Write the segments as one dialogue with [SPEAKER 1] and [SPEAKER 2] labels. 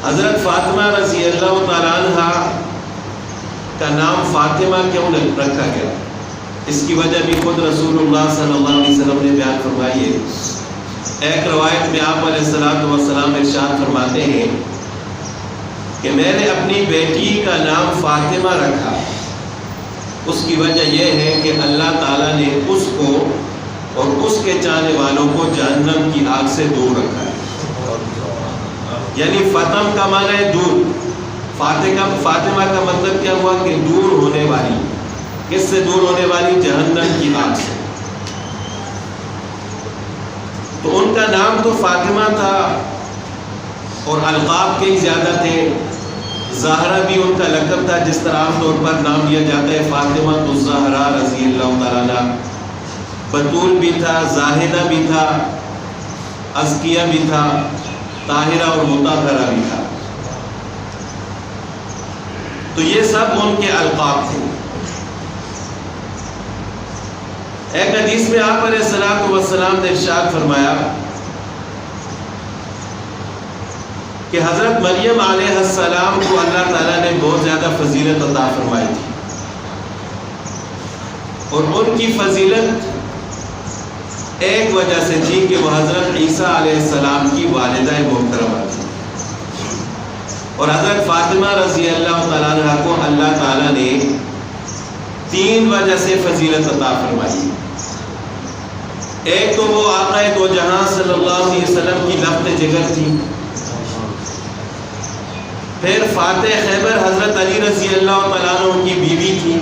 [SPEAKER 1] حضرت فاطمہ رضی اللہ تعالیٰ عنہ کا نام فاطمہ کیوں رکھا گیا؟ اس کی وجہ بھی خود رسول اللہ صلی اللہ علیہ وسلم نے بیان فرمائی ہے۔ ایک روایت میں آپ علیہ السلام ارشاد فرماتے ہیں کہ میں نے اپنی بیٹی کا نام فاطمہ رکھا، اس کی وجہ یہ ہے کہ اللہ تعالیٰ نے اس کو اور اس کے چاہنے والوں کو جہنم کی آگ سے دور رکھا ہے۔ یعنی فتم کا معنی ہے دور، فاطمہ کا مطلب کیا ہوا کہ دور ہونے والی۔ کس سے دور ہونے والی؟ جہنم کی آگ سے۔ تو ان کا نام تو فاطمہ تھا اور القاب کئی زیادہ تھے۔ زہرا بھی ان کا لقب تھا، جس طرح عام طور پر نام لیا جاتا ہے فاطمہ الزہرا رضی اللہ تعالیٰ عنہ۔ بطول بھی تھا، زاہدہ بھی تھا، ازکیہ بھی تھا، طاہرہ اور مطہرہ بھی تھا۔ تو یہ سب ان کے القاب تھے۔ ایک حدیث میں آپ علیہ السلام نے ارشاد فرمایا کہ حضرت مریم علیہ السلام کو اللہ تعالیٰ نے بہت زیادہ فضیلت عطا فرمائی تھی، اور ان کی فضیلت ایک وجہ سے تھی کہ وہ حضرت عیسیٰ علیہ السلام کی والدہ محترمہ تھی، اور حضرت فاطمہ رضی اللہ تعالیٰ عنہ کو اللہ تعالیٰ نے 3 وجہ سے فضیلت عطا فرمائی۔ ایک تو وہ آقا دو جہاں صلی اللہ علیہ وسلم کی لفظ جگر تھی، پھر فاتح خیبر حضرت علی رضی اللہ تعالیٰ عنہ کی بیوی تھی،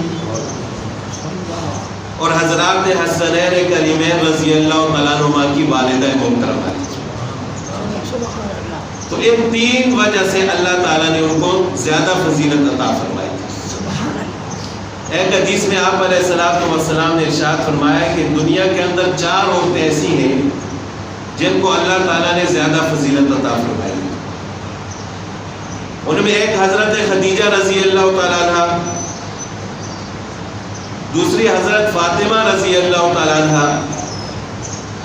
[SPEAKER 1] اور حضرات حسنین کریمین رضی اللہ تعالیٰ عنہ کی والدہ محترمہ تھی۔ تو ان 3 وجہ سے اللہ تعالیٰ نے ان کو زیادہ فضیلت عطا فرمائی۔ ایک حدیث میں آپ علیہ السلام نے ارشاد فرمایا کہ دنیا کے اندر 4 عورتیں ایسی ہیں جن کو اللہ تعالیٰ نے زیادہ فضیلت عطا فرمائی۔ ان میں ایک حضرت خدیجہ رضی اللہ تعالیٰ عنہ، دوسری حضرت فاطمہ رضی اللہ تعالیٰ عنہ،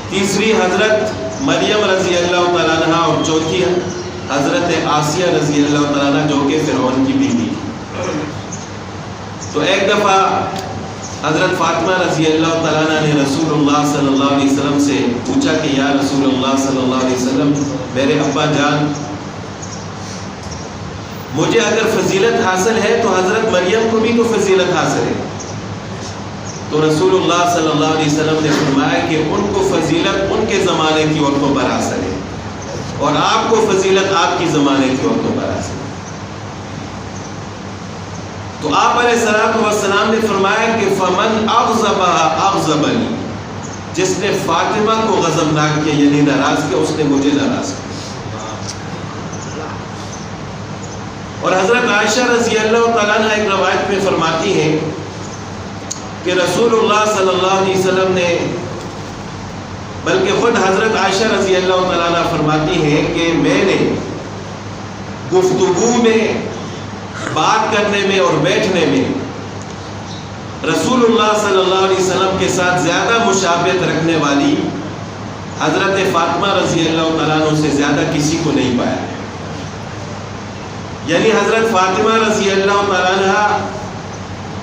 [SPEAKER 1] تیسری حضرت مریم رضی اللہ تعالیٰ عنہ، اور چوتھی حضرت آسیہ رضی اللہ تعالیٰ عنہ جو کہ فرعون کی بیوی تھی۔ تو ایک دفعہ حضرت فاطمہ رضی اللہ تعالیٰ عنہ نے رسول اللہ صلی اللہ علیہ وسلم سے پوچھا کہ یا رسول اللہ صلی اللہ علیہ وسلم، میرے ابا جان، مجھے اگر فضیلت حاصل ہے تو حضرت مریم کو بھی تو فضیلت حاصل ہے۔ تو رسول اللہ صلی اللہ علیہ وسلم نے فرمایا کہ ان کو فضیلت ان کے زمانے کی عورتوں پر حاصل ہے، اور آپ کو فضیلت آپ کی زمانے کی عورتوں پر حاصل ہے۔ تو آپ علیہ السلام نے فرمایا کہ فمن اغضبها اغضبنی، جس نے فاطمہ کو غضبناک کیا یعنی ناراض کیا، اس نے مجھے ناراض کیا۔ اور حضرت عائشہ رضی اللہ تعالیٰ عنہ ایک روایت میں فرماتی ہیں کہ رسول اللہ صلی اللہ علیہ وسلم نے، بلکہ خود حضرت عائشہ رضی اللہ تعالیٰ عنہ فرماتی ہیں کہ میں نے گفتگو میں، بات کرنے میں اور بیٹھنے میں رسول اللہ صلی اللہ علیہ وسلم کے ساتھ زیادہ مشابہت رکھنے والی حضرت فاطمہ رضی اللہ تعالیٰ عنہ سے زیادہ کسی کو نہیں پایا۔ یعنی حضرت فاطمہ رضی اللہ تعالیٰ عنہ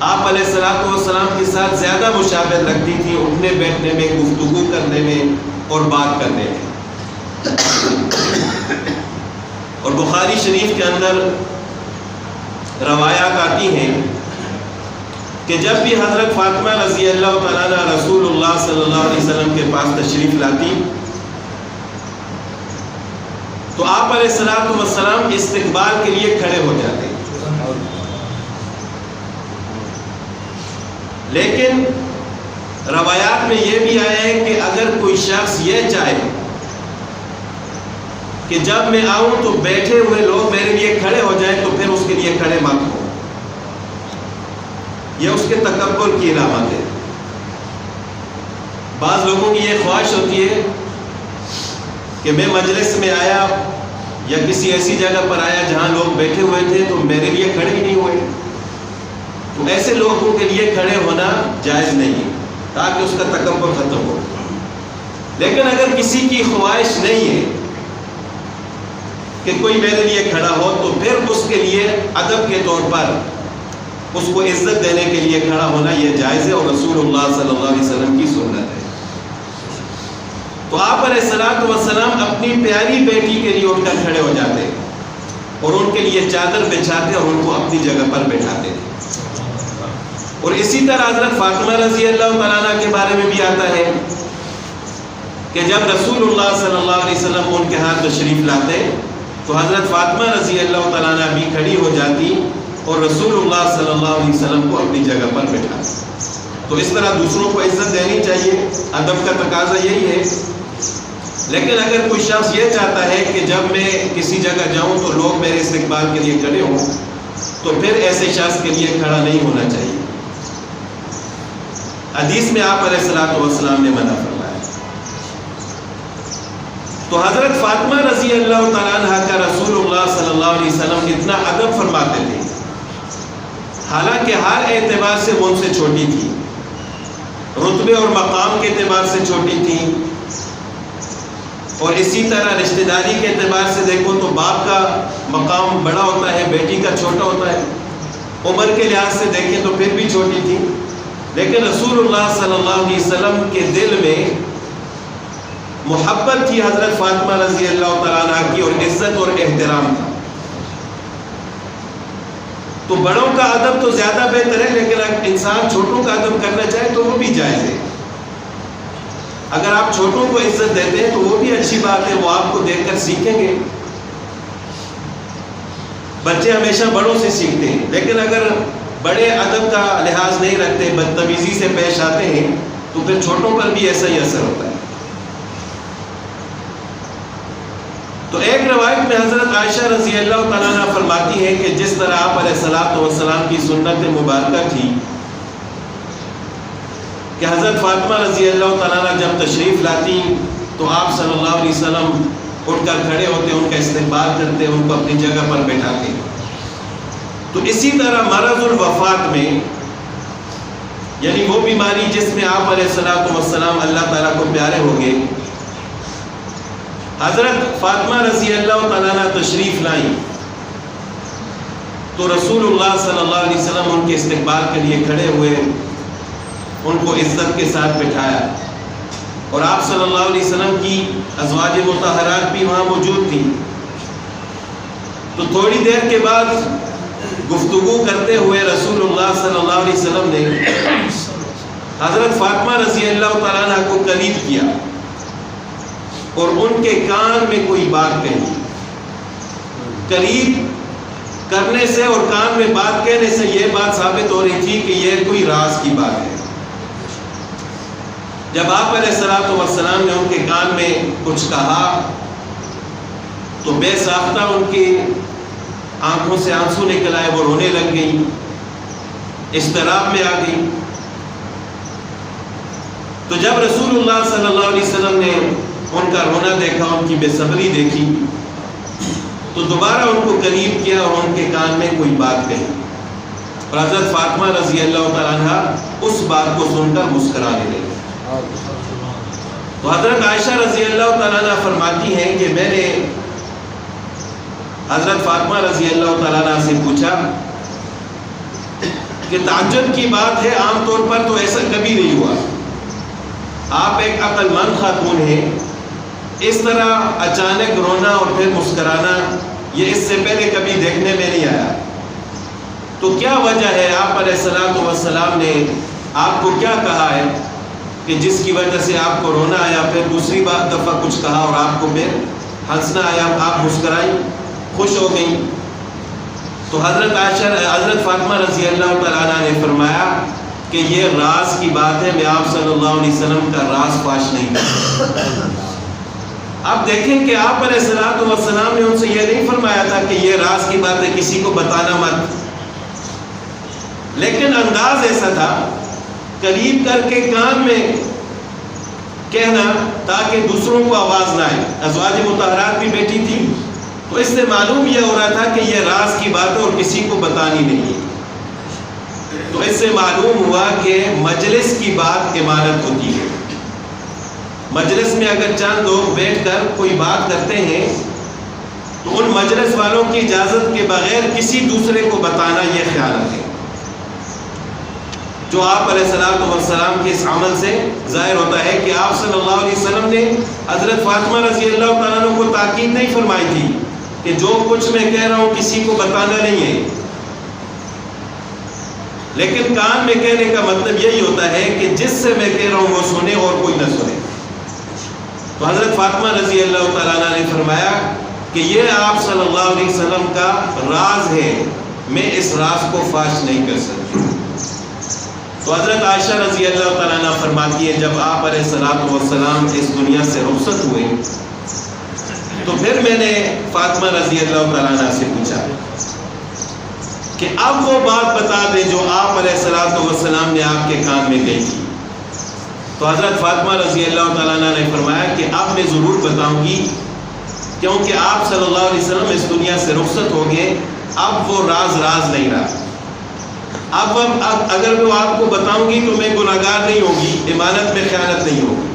[SPEAKER 1] آپ علیہ السلام کے ساتھ زیادہ مشابہت رکھتی تھی، اٹھنے بیٹھنے میں، گفتگو کرنے میں اور بات کرنے میں۔ اور بخاری شریف کے اندر روایات آتی ہیں کہ جب بھی حضرت فاطمہ رضی اللہ تعالیٰ عنہ رسول اللہ صلی اللہ علیہ وسلم کے پاس تشریف لاتی تو آپ علیہ السلام استقبال کے لیے کھڑے ہو جاتے، لیکن روایات میں یہ بھی آیا ہے کہ اگر کوئی شخص یہ چاہے کہ جب میں آؤں تو بیٹھے ہوئے لوگ میرے لیے کھڑے ہو جائیں تو پھر اس کے لیے کھڑے مت ہو، یہ اس کے تکبر کی علامت ہے۔ بعض لوگوں کی یہ خواہش ہوتی ہے کہ میں مجلس میں آیا یا کسی ایسی جگہ پر آیا جہاں لوگ بیٹھے ہوئے تھے تو میرے لیے کھڑے ہی نہیں ہوئے، تو ایسے لوگوں کے لیے کھڑے ہونا جائز نہیں ہے تاکہ اس کا تکبر ختم ہو۔ لیکن اگر کسی کی خواہش نہیں ہے کہ کوئی میرے لیے کھڑا ہو تو پھر اس کے لیے ادب کے طور پر اس کو عزت دینے کے لیے کھڑا ہونا یہ جائز ہے، اور رسول اللہ صلی اللہ علیہ وسلم کی سنت ہے۔ تو آپ علیہ الصلوۃ والسلام اپنی پیاری بیٹی کے لیے اٹھ کر کھڑے ہو جاتے اور ان کے لیے چادر بچھاتے اور ان کو اپنی جگہ پر بٹھاتے تھے۔ اور اسی طرح حضرت فاطمہ رضی اللہ تعالیٰ عنہ کے بارے میں بھی آتا ہے کہ جب رسول اللہ صلی اللہ علیہ وسلم ان کے ہاتھ تشریف لاتے تو حضرت فاطمہ رضی اللہ تعالیٰ عنہ بھی کھڑی ہو جاتی اور رسول اللہ صلی اللہ علیہ وسلم کو اپنی جگہ پر بٹھاتے۔ تو اس طرح دوسروں کو عزت دینی چاہیے، ادب کا تقاضا یہی ہے۔ لیکن اگر کوئی شخص یہ چاہتا ہے کہ جب میں کسی جگہ جاؤں تو لوگ میرے استقبال کے لیے کھڑے ہوں، تو پھر ایسے شخص کے لیے کھڑا نہیں ہونا چاہیے۔ حدیث میں آپ علیہ الصلوۃ والسلام نے منع فرمایا۔ تو حضرت فاطمہ رضی اللہ تعالیٰ عنہ کا رسول اللہ صلی اللہ علیہ وسلم اتنا ادب فرماتے تھے، حالانکہ ہر اعتبار سے وہ ان سے چھوٹی تھی، رتبے اور مقام کے اعتبار سے چھوٹی تھی، اور اسی طرح رشتہ داری کے اعتبار سے دیکھو تو باپ کا مقام بڑا ہوتا ہے، بیٹی کا چھوٹا ہوتا ہے، عمر کے لحاظ سے دیکھیں تو پھر بھی چھوٹی تھی، لیکن رسول اللہ صلی اللہ علیہ وسلم کے دل میں محبت تھی حضرت فاطمہ رضی اللہ تعالیٰ عنہ کی، اور عزت اور احترام تھا۔ تو بڑوں کا ادب تو زیادہ بہتر ہے، لیکن اگر انسان چھوٹوں کا ادب کرنا چاہے تو وہ بھی جائز ہے۔ اگر آپ چھوٹوں کو عزت دیتے ہیں تو وہ بھی اچھی بات ہے، وہ آپ کو دیکھ کر سیکھیں گے۔ بچے ہمیشہ بڑوں سے سیکھتے ہیں، لیکن اگر بڑے ادب کا لحاظ نہیں رکھتے، بدتمیزی سے پیش آتے ہیں، تو پھر چھوٹوں پر بھی ایسا ہی اثر ہوتا ہے۔ تو ایک روایت میں حضرت عائشہ رضی اللہ تعالیٰ عنہ فرماتی ہے کہ جس طرح آپ علیہ الصلوۃ والسلام کی سنت مبارکہ تھی کہ حضرت فاطمہ رضی اللہ تعالیٰ عنہ جب تشریف لاتی تو آپ صلی اللہ علیہ وسلم اٹھ کر کھڑے ہوتے، ان کا استقبال کرتے، ان کو اپنی جگہ پر بٹھاتے۔ تو اسی طرح مرض الوفات میں، یعنی وہ بیماری جس میں آپ علیہ الصلوۃ والسلام اللہ تعالیٰ کو پیارے ہو گئے، حضرت فاطمہ رضی اللہ تعالیٰ عنہ تشریف لائیں تو رسول اللہ صلی اللہ علیہ وسلم ان کے استقبال کے لیے کھڑے ہوئے، ان کو عزت کے ساتھ بٹھایا، اور آپ صلی اللہ علیہ وسلم کی ازواج مطہرات بھی وہاں موجود تھیں۔ تو تھوڑی دیر کے بعد گفتگو کرتے ہوئے رسول اللہ صلی اللہ علیہ وسلم نے حضرت فاطمہ رضی اللہ تعالیٰ عنہ کو قریب کیا اور ان کے کان میں کوئی بات کہی۔ قریب کرنے سے اور کان میں بات کہنے سے یہ بات ثابت ہو رہی تھی کہ یہ کوئی راز کی بات ہے۔ جب آپ علیہ الصلوۃ والسلام نے ان کے کان میں کچھ کہا تو بے ساختہ ان کی آنکھوں سے آنسو نکل آئے، وہ رونے لگ گئی، اضطراب میں آ گئی۔ تو جب رسول اللہ صلی اللہ علیہ وسلم نے ان کا رونا دیکھا، ان کی بے صبری دیکھی، تو دوبارہ ان کو قریب کیا اور ان کے کان میں کوئی بات کہی، اور حضرت فاطمہ رضی اللہ تعالیٰ عنہ اس بات کو سن کر مسکرانے لگی۔ تو حضرت عائشہ رضی اللہ تعالیٰ عنہ فرماتی ہیں کہ میں نے حضرت فاطمہ رضی اللہ تعالیٰ عنہ سے پوچھا کہ تعجب کی بات ہے، عام طور پر تو ایسا کبھی نہیں ہوا، آپ ایک عقل مند خاتون ہیں، اس طرح اچانک رونا اور پھر مسکرانا یہ اس سے پہلے کبھی دیکھنے میں نہیں آیا، تو کیا وجہ ہے؟ آپ علیہ الصلوۃ والسلام نے آپ کو کیا کہا ہے کہ جس کی وجہ سے آپ کو رونا آیا، پھر دوسری دفعہ کچھ کہا اور آپ کو پھر ہنسنا آیا، آپ مسکرائی، خوش ہو گئی؟ تو حضرت فاطمہ رضی اللہ تعالیٰ عنہ نے فرمایا کہ یہ راز کی بات ہے، میں آپ صلی اللہ علیہ وسلم کا راز فاش نہیں کرتا۔ اب دیکھیں کہ آپ علیہ الصلوۃ والسلام نے ان سے یہ نہیں فرمایا تھا کہ یہ راز کی بات ہے، کسی کو بتانا مت، لیکن انداز ایسا تھا قریب کر کے کان میں کہنا تاکہ دوسروں کو آواز نہ آئے۔ ازواج مطہرات بھی بیٹھی تھی، تو اس سے معلوم یہ ہو رہا تھا کہ یہ راز کی بات ہے اور کسی کو بتانی نہیں۔ تو اس سے معلوم ہوا کہ مجلس کی بات امانت ہوتی ہے۔ مجلس میں اگر چند لوگ بیٹھ کر کوئی بات کرتے ہیں تو ان مجلس والوں کی اجازت کے بغیر کسی دوسرے کو بتانا یہ خیانت ہے، جو آپ علیہ السلام کے اس عمل سے ظاہر ہوتا ہے کہ آپ صلی اللہ علیہ وسلم نے حضرت فاطمہ رضی اللہ تعالیٰ عنہ کو تاکید نہیں فرمائی تھی کہ جو کچھ میں کہہ رہا ہوں کسی کو بتانا نہیں ہے، لیکن کان میں کہنے کا مطلب یہی ہوتا ہے کہ جس سے میں کہہ رہا ہوں وہ سنے اور کوئی نہ سنے۔ تو حضرت فاطمہ رضی اللہ تعالیٰ عنہ نے فرمایا کہ یہ آپ صلی اللہ علیہ وسلم کا راز ہے، میں اس راز کو فاش نہیں کر سکتی۔ تو حضرت عائشہ رضی اللہ تعالیٰ عنہ فرماتی ہے جب آپ علیہ السلام اس دنیا سے رخصت ہوئے تو پھر میں نے فاطمہ رضی اللہ تعالیٰ عنہ سے پوچھا کہ اب وہ بات بتا دیں جو آپ علیہ السلام نے آپ کے کان میں کہی تھی۔ تو حضرت فاطمہ رضی اللہ تعالیٰ عنہ نے فرمایا کہ اب میں ضرور بتاؤں گی، کیونکہ آپ صلی اللہ علیہ وسلم اس دنیا سے رخصت ہو گئے، اب وہ راز نہیں رہا۔ اب اگر میں آپ کو بتاؤں گی تو میں گناہگار نہیں ہوگی، امانت میں خیانت نہیں ہوگی۔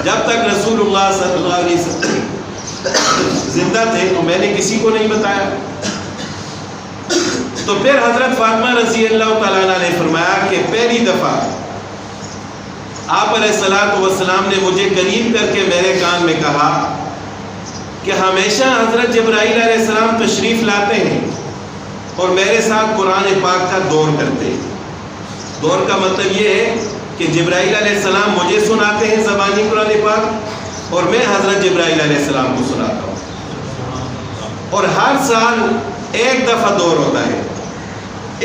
[SPEAKER 1] جب تک رسول اللہ صلی اللہ علیہ وسلم زندہ تھے تو میں نے کسی کو نہیں بتایا۔ تو پھر حضرت فاطمہ رضی اللہ تعالیٰ عنہ نے فرمایا کہ پہلی دفعہ آپ علیہ السلام نے مجھے قریب کر کے میرے کان میں کہا کہ ہمیشہ حضرت جبرائیل علیہ السلام تشریف لاتے ہیں اور میرے ساتھ قرآن پاک کا دور کرتے ہیں۔ دور کا مطلب یہ ہے کہ جبرائیل علیہ السلام مجھے سناتے ہیں زبانی قرآن پاک اور میں حضرت جبرائیل علیہ السلام کو سناتا ہوں، اور ہر سال ایک دفعہ دور ہوتا ہے۔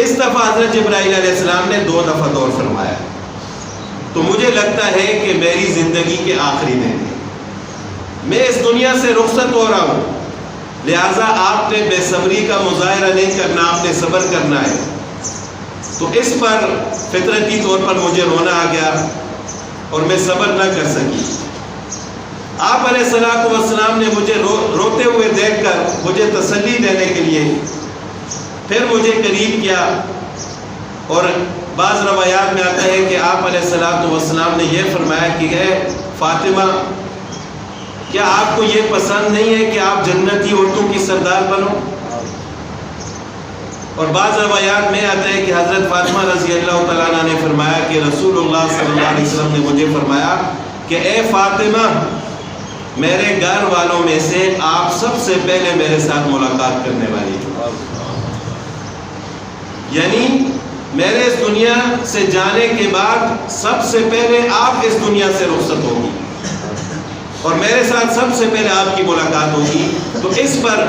[SPEAKER 1] اس دفعہ حضرت جبرائیل علیہ السلام نے 2 دفعہ دور فرمایا، تو مجھے لگتا ہے کہ میری زندگی کے آخری دن ہے، میں اس دنیا سے رخصت ہو رہا ہوں، لہٰذا آپ نے بے صبری کا مظاہرہ نہیں کرنا، آپ نے صبر کرنا ہے۔ تو اس پر فطرتی طور پر مجھے رونا آ گیا اور میں صبر نہ کر سکی۔ آپ علیہ السلام نے مجھے روتے ہوئے دیکھ کر مجھے تسلی دینے کے لیے پھر مجھے قریب کیا، اور بعض روایات میں آتا ہے کہ آپ علیہ السلام نے یہ فرمایا کہ اے فاطمہ، کیا آپ کو یہ پسند نہیں ہے کہ آپ جنتی عورتوں کی سردار بنو؟ اور بعض روایات میں آتا ہے کہ حضرت فاطمہ رضی اللہ تعالیٰ عنہ نے فرمایا کہ رسول اللہ صلی اللہ علیہ وسلم نے مجھے فرمایا کہ اے فاطمہ، میرے گھر والوں میں سے آپ سب سے پہلے میرے ساتھ ملاقات کرنے والی ہیں، یعنی میرے اس دنیا سے جانے کے بعد سب سے پہلے آپ اس دنیا سے رخصت ہوگی اور میرے ساتھ سب سے پہلے آپ کی ملاقات ہوگی۔ تو اس پر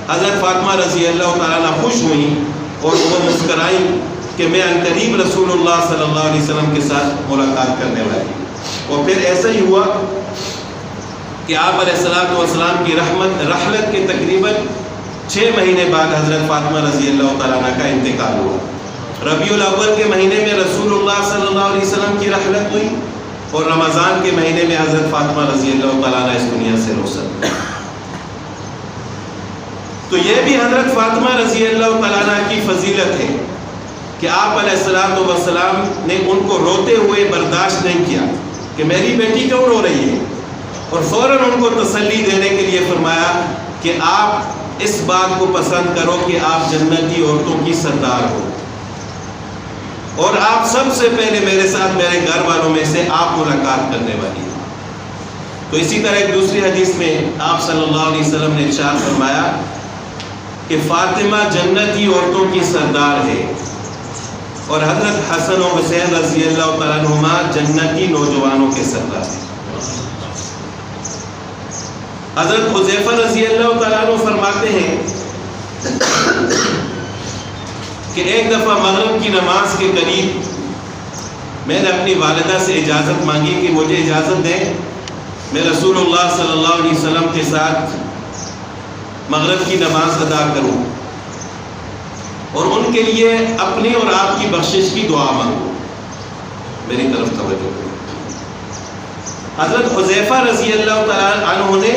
[SPEAKER 1] حضرت فاطمہ رضی اللہ تعالیٰ عنہ خوش ہوئیں اور وہ مسکرائیں کہ میں عنقریب رسول اللہ صلی اللہ علیہ وسلم کے ساتھ ملاقات کرنے والی۔ اور پھر ایسا ہی ہوا کہ آپ علیہ السلام کی رحلت کے تقریباً 6 مہینے بعد حضرت فاطمہ رضی اللہ تعالیٰ عنہ کا انتقال ہوا۔ ربیع الاول کے مہینے میں رسول اللہ صلی اللہ علیہ وسلم کی رحلت ہوئی اور رمضان کے مہینے میں حضرت فاطمہ رضی اللہ تعالیٰ عنہ اس دنیا سے رخصت۔ تو یہ بھی حضرت فاطمہ رضی اللہ تعالیٰ عنہ کی فضیلت ہے کہ آپ علیہ السلام نے ان کو روتے ہوئے برداشت نہیں کیا کہ میری بیٹی کیوں رو رہی ہے، اور فوراً ان کو تسلی دینے کے لیے فرمایا کہ آپ اس بات کو پسند کرو کہ آپ جنتی عورتوں کی سردار ہو، اور آپ سب سے پہلے میرے ساتھ میرے گھر والوں میں سے آپ ملاقات کرنے والی ہیں۔ تو اسی طرح ایک دوسری حدیث میں آپ صلی اللہ علیہ وسلم نے ارشاد فرمایا کہ فاطمہ جنتی عورتوں کی سردار ہے، اور حضرت حسن و حسین رضی اللہ تعالیٰ عنہما جنتی نوجوانوں کے سردار ہیں۔ حضرت حذیفہ رضی اللہ تعالیٰ عنہ فرماتے ہیں کہ ایک دفعہ مغرب کی نماز کے قریب میں نے اپنی والدہ سے اجازت مانگی کہ مجھے اجازت دیں میں رسول اللہ صلی اللہ علیہ وسلم کے ساتھ مغرب کی نماز ادا کروں اور ان کے لیے اپنی اور آپ کی بخشش کی دعا مانگوں۔ میری طرف توجہ کریں۔ حضرت حذیفہ رضی اللہ تعالیٰ عنہ نے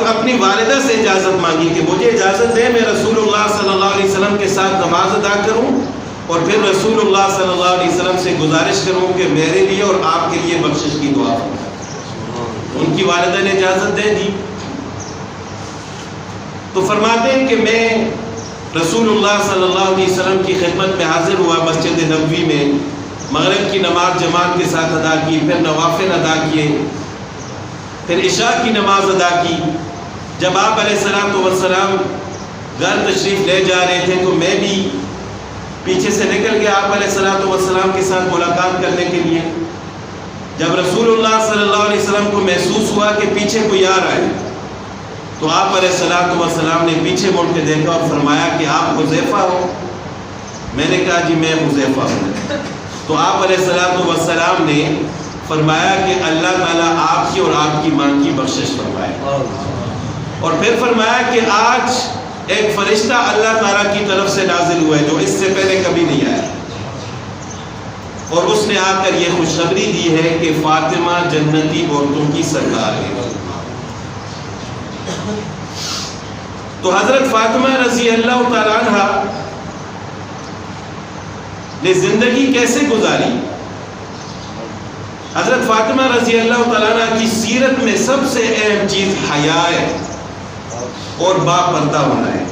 [SPEAKER 1] اپنی والدہ سے اجازت مانگی کہ مجھے اجازت دیں میں رسول اللہ صلی اللہ علیہ وسلم کے ساتھ نماز ادا کروں اور پھر رسول اللہ صلی اللہ علیہ وسلم سے گزارش کروں کہ میرے لیے اور آپ کے لیے بخشش کی دعا کریں۔ ان کی والدہ نے اجازت دے دی تو فرماتے ہیں کہ میں رسول اللہ صلی اللہ علیہ وسلم کی خدمت میں حاضر ہوا مسجد نبوی میں، مغرب کی نماز جماعت کے ساتھ ادا کی، پھر نوافل ادا کیے، پھر عشاء کی نماز ادا کی۔ جب آپ علیہ الصلوۃ والسلام گھر تشریف لے جا رہے تھے تو میں بھی پیچھے سے نکل گیا آپ علیہ الصلوۃ والسلام کے ساتھ ملاقات کرنے کے لیے۔ جب رسول اللہ صلی اللہ علیہ وسلم کو محسوس ہوا کہ پیچھے کوئی آ رہا ہے تو آپ علیہ الصلوۃ والسلام نے پیچھے مڑ کے دیکھا اور فرمایا کہ آپ حذیفہ ہو؟ میں نے کہا جی میں حذیفہ ہوں۔ تو آپ علیہ الصلوۃ والسلام نے فرمایا کہ اللہ تعالیٰ آپ کی اور آپ کی ماں کی بخشش فرمائے، اور پھر فرمایا کہ آج ایک فرشتہ اللہ تعالیٰ کی طرف سے نازل ہوا ہے جو اس سے پہلے کبھی نہیں آیا، اور اس نے آ کر یہ خوشخبری دی ہے کہ فاطمہ جنتی عورتوں کی سردار ہے۔ تو حضرت فاطمہ رضی اللہ تعالیٰ عنہ نے زندگی کیسے گزاری؟ حضرت فاطمہ رضی اللہ تعالیٰ عنہ کی سیرت میں سب سے اہم چیز حیا ہے اور با پردہ ہونا ہے۔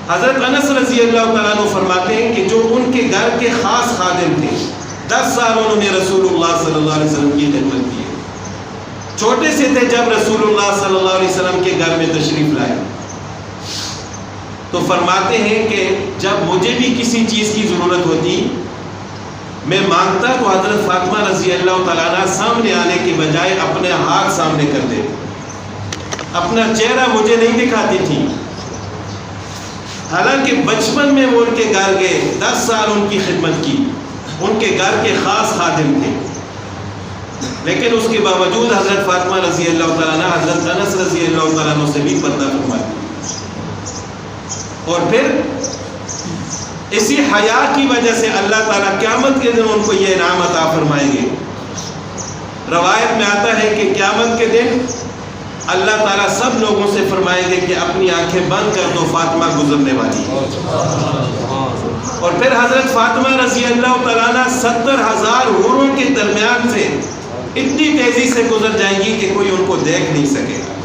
[SPEAKER 1] حضرت انس رضی اللہ تعالیٰ عنہ فرماتے ہیں کہ جو ان کے گھر کے خاص خادم تھے، 10 سال انہوں نے رسول اللہ صلی اللہ علیہ وسلم کی خدمت کی ہے۔ چھوٹے سے تھے جب رسول اللہ صلی اللہ علیہ وسلم کے گھر میں تشریف لائے، تو فرماتے ہیں کہ جب مجھے بھی کسی چیز کی ضرورت ہوتی میں مانگتا تو حضرت فاطمہ رضی اللہ تعالیٰ عنہ سامنے آنے کے بجائے اپنے ہاتھ سامنے کر دیتے، اپنا چہرہ مجھے نہیں دکھاتی تھی۔ حالانکہ بچپن میں وہ ان کے گھر گئے، 10 سال ان کی خدمت کی، ان کے گھر کے خاص خادم تھے، لیکن اس کے باوجود حضرت فاطمہ رضی اللہ تعالیٰ عنہ حضرت انس رضی اللہ تعالیٰ عنہ سے بھی پردہ فرماتی۔ اور پھر اسی حیا کی وجہ سے اللہ تعالیٰ قیامت کے دن ان کو یہ انعام عطا فرمائیں گے۔ روایت میں آتا ہے کہ قیامت کے دن اللہ تعالیٰ سب لوگوں سے فرمائیں گے کہ اپنی آنکھیں بند کر دو، فاطمہ گزرنے والی ہے۔ اور پھر حضرت فاطمہ رضی اللہ تعالیٰ عنہ 70,000 حوروں کے درمیان سے اتنی تیزی سے گزر جائیں گی کہ کوئی ان کو دیکھ نہیں سکے گا۔